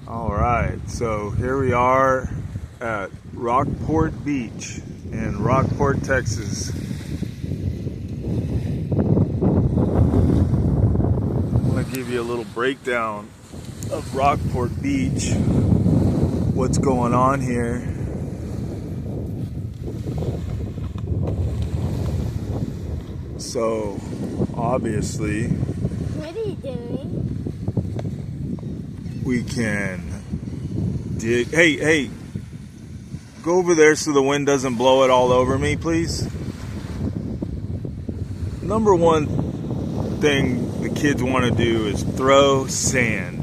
All right, so here we are at Rockport Beach in Rockport, Texas. I'm going to give you a little breakdown of Rockport Beach, what's going on here. So, obviously, what are you doing? We can dig. Hey, go over there so the wind doesn't blow it all over me, please. Number one thing the kids want to do is throw sand.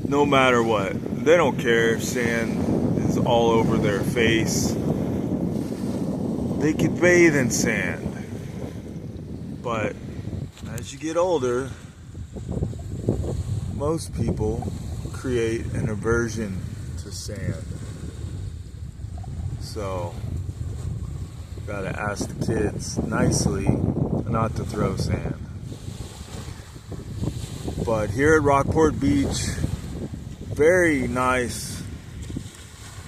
No matter what. They don't care if sand is all over their face. They could bathe in sand. But as you get older, most people create an aversion to sand. So, gotta ask the kids nicely not to throw sand. But here at Rockport Beach, very nice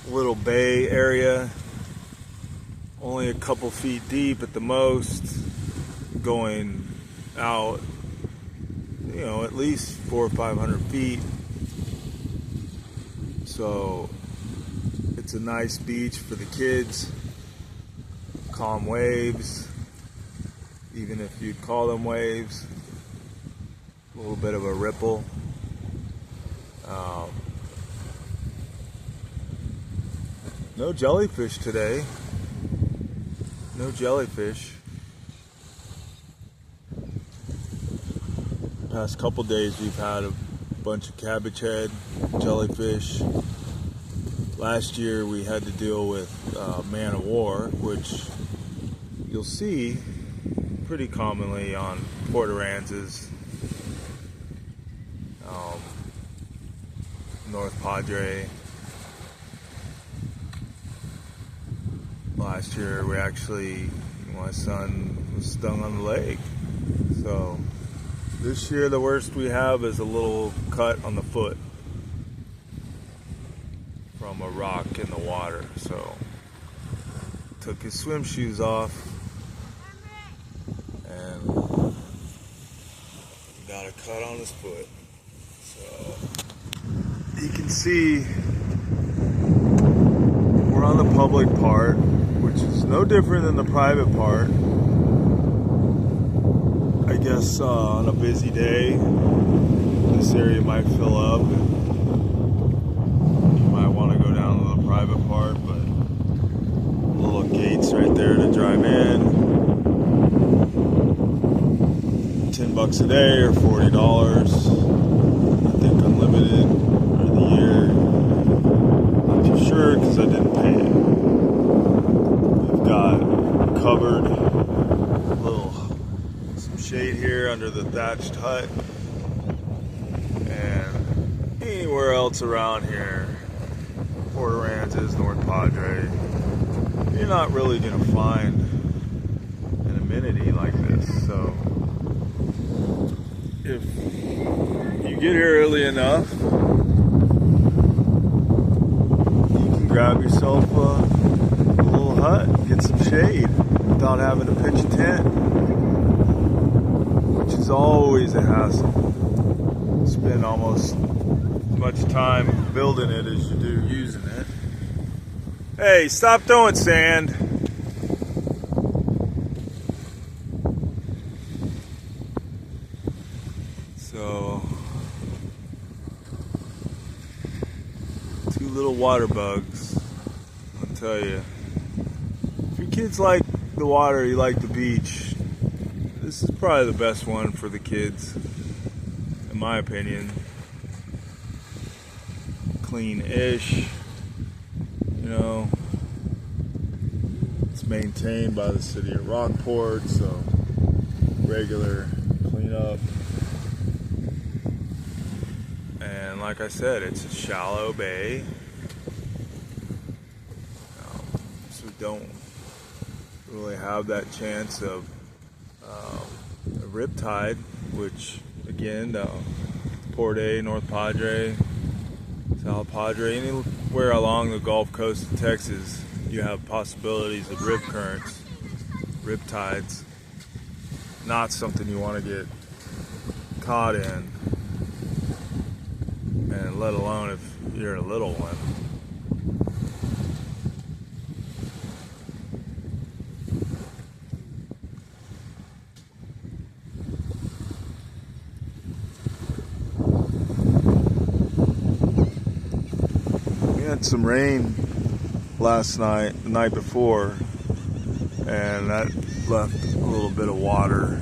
little bay area, only a couple feet deep at the most, going out, at least 400 or 500 feet. So it's a nice beach for the kids. Calm waves, even if you'd call them waves. A little bit of a ripple. No jellyfish today. No jellyfish. Past couple days we've had a bunch of cabbage head, jellyfish. Last year we had to deal with man of war, which you'll see pretty commonly on Port Aransas, North Padre. Last year my son was stung on the leg. So this year the worst we have is a little cut on the foot from a rock in the water. So took his swim shoes off and got a cut on his foot. So you can see we're on the public part, which is no different than the private part. I guess on a busy day, this area might fill up. You might want to go down to the private part, but little gates right there to drive in. $10 a day or $40. I think unlimited for the year. Not too sure because I didn't pay it. We've got covered some shade here under the thatched hut, and anywhere else around here, Port Aransas, North Padre, you're not really going to find an amenity like this. So if you get here early enough, you can grab yourself a little hut, get some shade without having to pitch a tent, which is always a hassle. Spend almost as much time building it as you do using it. Hey, stop throwing sand. So, two little water bugs. I'll tell you, if your kids like the water, you like the beach, this is probably the best one for the kids, in my opinion. Clean-ish, it's maintained by the city of Rockport, so regular cleanup. And like I said, it's a shallow bay, so we don't really have that chance of a riptide, which again, Rockport A, North Padre, South Padre, anywhere along the Gulf Coast of Texas, you have possibilities of rip currents, rip tides. Not something you want to get caught in, and let alone if you're a little one. We had some rain last night, the night before, and that left a little bit of water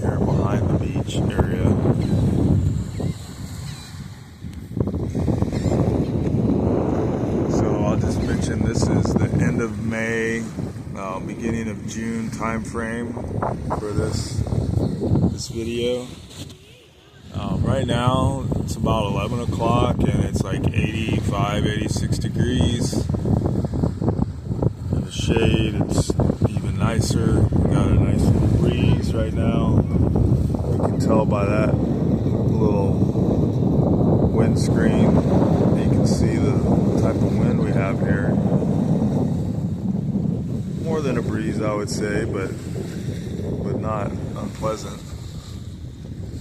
here behind the beach area. So I'll just mention this is the end of May, beginning of June time frame for this video. Right now it's about 11 o'clock and it's like 85, 86 degrees. In the shade it's even nicer. We got a nice little breeze right now. You can tell by that little windscreen. You can see the type of wind we have here. More than a breeze, I would say, but not unpleasant.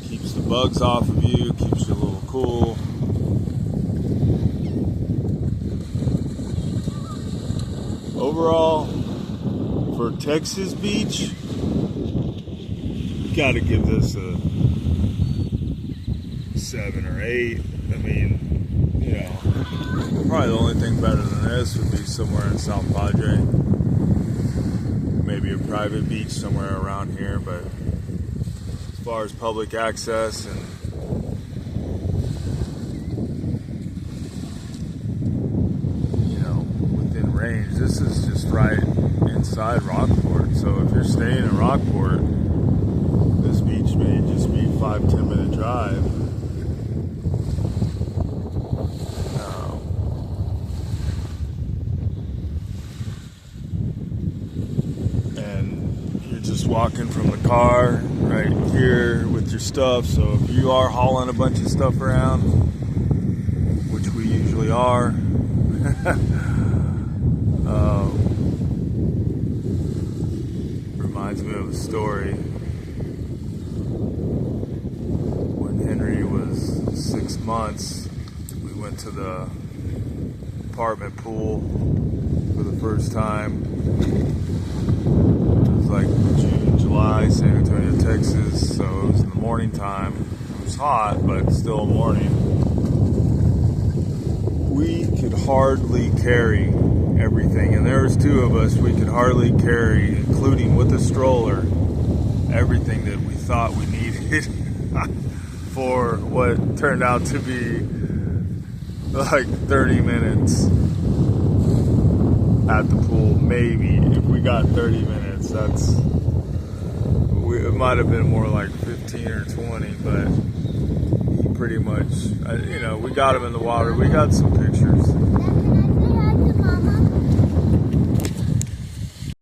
Keeps the bugs off of you, keeps you a little cool. Overall, for Texas Beach, gotta give this a 7 or 8. I mean, you know, probably the only thing better than this would be somewhere in South Padre. Maybe a private beach somewhere around here, but as far as public access and within range, this is just right inside Rockport. So if you're staying in Rockport, this beach may just be a 5-10 minute drive. And you're just walking from the car right here with your stuff. So if you are hauling a bunch of stuff around, which we usually are, reminds me of a story. When Henry was 6 months, we went to the apartment pool for the first time. It was like June, July, San Antonio, Texas, so it was in the morning time. It was hot, but still morning. We could hardly carry everything, and there was 2 of us. We could hardly carry, including with a stroller, everything that we thought we needed for what turned out to be like 30 minutes at the pool. Maybe if we got 30 minutes, it might have been more like 15 or 20, but pretty much, we got him in the water. We got some pictures.